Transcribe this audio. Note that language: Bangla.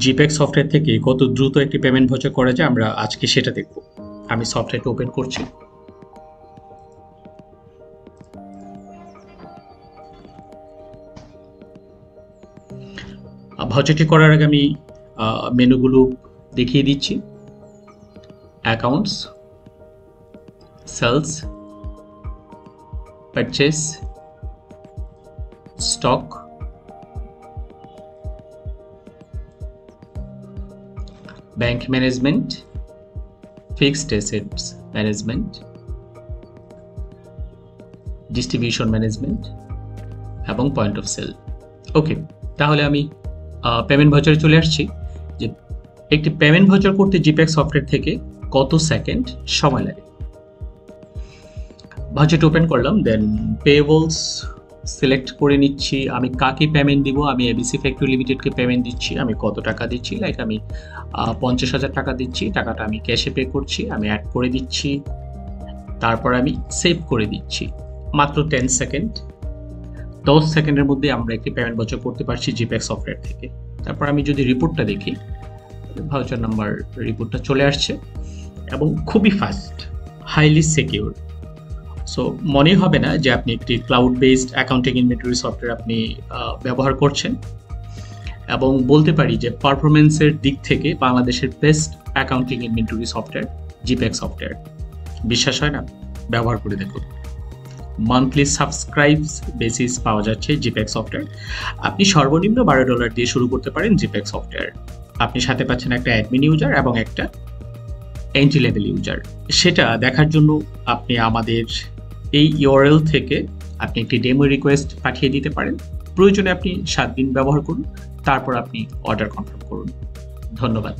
জিপ্যাক সফটওয়্যার থেকে কত দ্রুত একটি পেমেন্ট ভাউচার করা যায় আমরা আজকে সেটা দেখব। আমি সফটওয়্যারটা ওপেন করছি। ভাউচারটি করার আগে আমি মেনুগুলো দেখিয়ে দিচ্ছি। Accounts, sales, purchase, stock, bank management, fixed assets management, distribution management এবং পয়েন্ট অফ সেল। ওকে, তাহলে আমি পেমেন্ট ভাউচারে চলে আসছি যে একটি পেমেন্ট ভাউচার করতে জিপ্যাক সফটওয়্যার থেকে কত সেকেন্ড সময় লাগে। ভাউচারটা ওপেন করলাম, দেন পেয়েবলস সিলেক্ট করে নিচ্ছি। আমি কাকে পেমেন্ট দিব? আমি এবিসি ফ্যাক্টরি লিমিটেডকে পেমেন্ট দিচ্ছি। আমি কত টাকা দিচ্ছি? লাইক আমি 50,000 টাকা দিচ্ছি। টাকাটা আমি ক্যাশে পে করছি। আমি অ্যাড করে দিচ্ছি, তারপর আমি সেভ করে দিচ্ছি। মাত্র 10 সেকেন্ড, 10 সেকেন্ডের মধ্যে আমরা একটি পেমেন্ট ভাউচার করতে পারছি জিপ্যাক সফটওয়্যার থেকে। তারপর আমি যদি রিপোর্টটা দেখি, ভাউচার নাম্বার রিপোর্টটা চলে আসছে এবং খুবই ফাস্ট, হাইলি সিকিউর। সো মনে হবে না যে আপনি একটি cloud based accounting inventory software আপনি ব্যবহার করছেন। এবং বলতে পারি যে পারফরমেন্সের দিক থেকে বাংলাদেশের best accounting inventory software Gpack software. বিশ্বাস হয় না? ব্যবহার করে দেখুন। মান্থলি সাবস্ক্রাইবস বেসিস পাওয়া যাচ্ছে জিপ্যাক সফটওয়্যার। আপনি সর্বনিম্ন $12 দিয়ে শুরু করতে পারেন জিপ্যাক সফটওয়্যার। আপনি সাথে পাচ্ছেন একটা অ্যাডমিন ইউজার এবং একটা এন্ট্রি লেভেল ইউজার। সেটা দেখার জন্য আপনি আমাদের এই ইউআরএল থেকে আপনি একটি ডেমো রিকোয়েস্ট পাঠিয়ে দিতে পারেন। প্রয়োজনে আপনি 7 দিন ব্যবহার করুন, তারপর আপনি অর্ডার কনফার্ম করুন। ধন্যবাদ।